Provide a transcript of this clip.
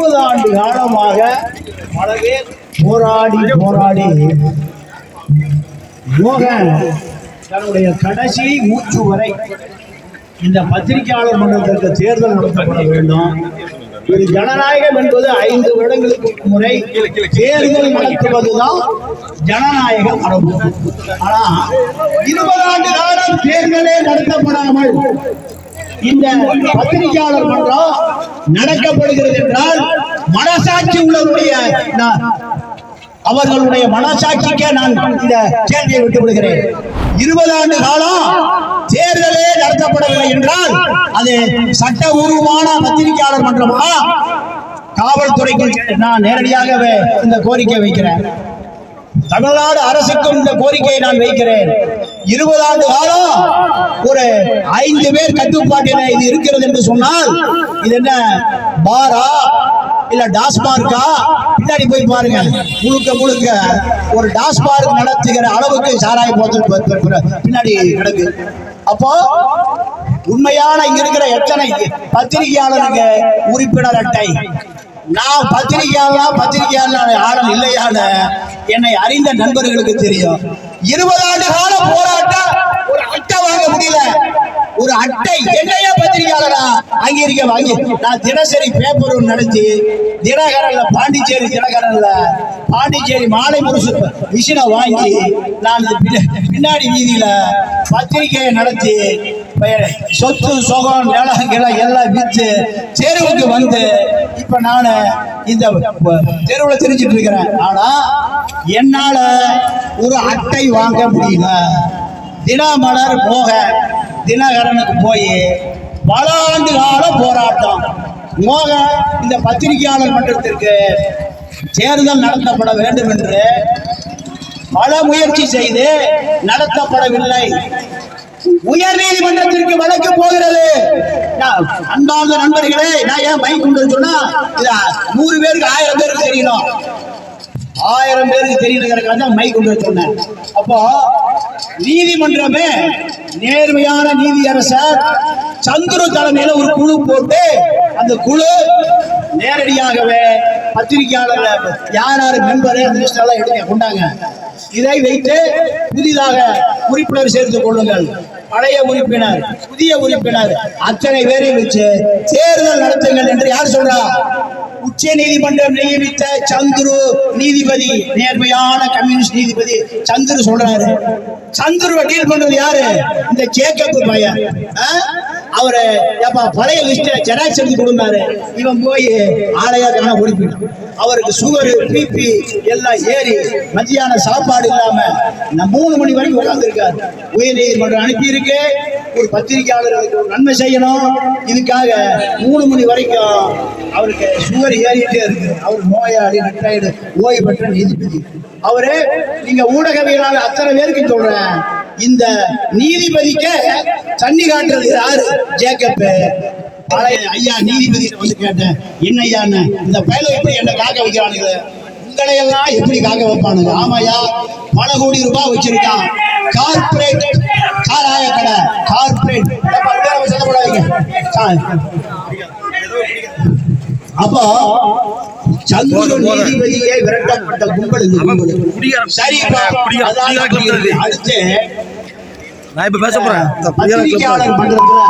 20 ஆண்டு காலமாக பல பேர் போராடி மோகன் தன்னுடைய கடைசி மூச்சு வரை இந்த பத்திரிகையாளர் மன்றத்திற்கு தேர்தல் நடத்தப்பட வேண்டும். ஒரு ஜனநாயகம் என்பது 5 வருடங்களுக்கு முறை தேர்தல் நடத்துவதுதான் ஜனநாயக மரபு. ஆனா 20 ஆண்டு காலம் தேர்தலே நடத்தப்படாமல் இந்த பத்திரிகையாளர் மன்றம் நடக்கப்படுகிறது என்றால் மனசாட்சி உள்ளவருடைய அவர்களுடைய மனசாட்சிக்கே நான் இந்த கேள்வியை விட்டு விடுகிறேன். 20 ஆண்டு காலம் தேர்தலே நடத்தப்படவில்லை என்றால் அது சட்டபூர்வமான பத்திரிகையாளர் மன்றமா? காவல்துறைக்கு நான் நேரடியாகவே இந்த கோரிக்கை வைக்கிறேன். தமிழ்நாடு அரசுக்கும் இந்த கோரிக்கையை நான் வைக்கிறேன். 20 ஆண்டு காலம் ஒரு 5 பேர் கட்டுப்பாட்டில் இது இருக்கிறது என்று சொன்னால் இது என்ன பாரா இல்ல டாஸ்மார்க்கா? பின்னாடி போய் பாருங்க, முழுக்க ஒரு டாஸ்மார்க் நடத்துகிற அளவுக்கு சாராய போத்தல் பின்னாடி கிடக்கு. அப்போ உண்மையான இங்க இருக்கிற எத்தனை பத்திரிகையாளருக்கு உறுப்பினர் அட்டை? நான் பத்திரிகையாளர் ஆடல் இல்லையான என்னை அறிந்த நண்பர்களுக்கு தெரியும். 20 ஆண்டு கால போராட்டம் ஒரு அட்டை வாங்க முடியல. ஒரு அட்டை என்னைய பத்திரிகையாளரா அங்கீகரிக்க வாங்கி நான் தினசரி பேப்பர் நடத்தி தினகரன்ல பாண்டிச்சேரி மாலை முரசு மிஷினை வாங்கி நான் பின்னாடி வீதியில பத்திரிகையை நடத்தி சொத்து சொகம் நிலங்களை எல்லாம் விற்று தெருவுக்கு வந்து இப்ப நான் இந்த தெருவில் தெரிஞ்சிட்டு இருக்கிறேன். ஆனா என்னால ஒரு அட்டை வாங்க முடியல. தினமலர் போக தினகரனுக்கு போய் பல ஆண்டு கால போராட்டம். இந்த பத்திரிகையாளர் மன்றத்திற்கு தேர்தல் நடத்தப்பட வேண்டும் என்று பல முயற்சி செய்து நடத்தப்படவில்லை. உயர் நீதிமன்றத்திற்கு வழக்கு போகிறது. அன்பார்ந்த நண்பர்களே, நான் ஏன் மைக் கொண்டு சொன்னா 100 பேருக்கு 1000 பேருக்கு தெரியணும். 1000 பேருக்கு தெரியணுங்கிறதுக்காக தான் மைக் கொண்டு சொன்னேன். அப்போ நீதிமன்றமே நேர்மையான நீதியரசர் சந்துரு தலைமையில ஒரு குழு போட்டு அந்த குழு நேரடியாகவே பத்திரிகையாளர் யார் மெம்பரு அந்த லிஸ்ட் எல்லாம் எடுக்க கொண்டாங்க. இதை வைத்து புதிதாக உறுப்பினர் சேர்த்துக் கொள்ளுங்கள். பழைய உறுப்பினர், புதிய உறுப்பினர் அத்தனை பேரை வச்சு தேர்தல் நடத்துங்கள் என்று யார் சொல்றா? உச்ச நீதிமன்றம் நியமித்த சந்துரு நீதிபதி, நேர்மையான கம்யூனிஸ்ட் நீதிபதி சந்துரு சொல்றாரு. சந்துருவை டீல் பண்றது யாரு? இந்த ஜேக்கப் பையன். அவரு பழைய லிஸ்ட ஜெராக்ஸ் எடுத்து கொடுத்தாரு. இவன் போய் ஆலையா காண ஓடிப்பிட்டான். அவருக்கு சுகரு பிபி எல்லாம் ஏறி மத்தியான சாப்பாடு இல்லாம 3 மணி வரைக்கும் உட்கார்ந்துருக்காரு. உயர் நீதிமன்றம் அனுப்பி இருக்கு, ஒரு பத்திரிகையாளர்களுக்கு ஒரு நன்மை செய்யணும். இதுக்காக 3 மணி வரைக்கும் அவருக்கு சுகர் ஏறிட்டே இருக்கு. அவர் நோயாளி, ரிட்டையர்டு, ஓய்வு பெற்ற நீதிபதி. அவரு நீங்க ஊடகவியலாளர் அத்தனை பேருக்கு சொல்றேன், இந்த நீதிபதிக்கு தண்ணி காட்டுறது யாரு? ஜேக்கப். ஐயா நீதிபதி வந்து கேட்டேன், என்ன ஐயா இந்த பயல எப்படி என்ன காக்க வைக்கிறானுங்க? உங்களை எல்லாம் எப்படி காக்க வைப்பானுங்க? ஆமாயா, பல கோடி ரூபாய் வச்சிருக்கான். கார்பரேட் காராய கடை, கார்பரேட். அப்போ சந்துரு நீதிபதியே விரட்டப்பட்ட கும்பல் இந்த கும்பல். சரி, அடுத்து பத்திரிகையாளர் மன்றத்துல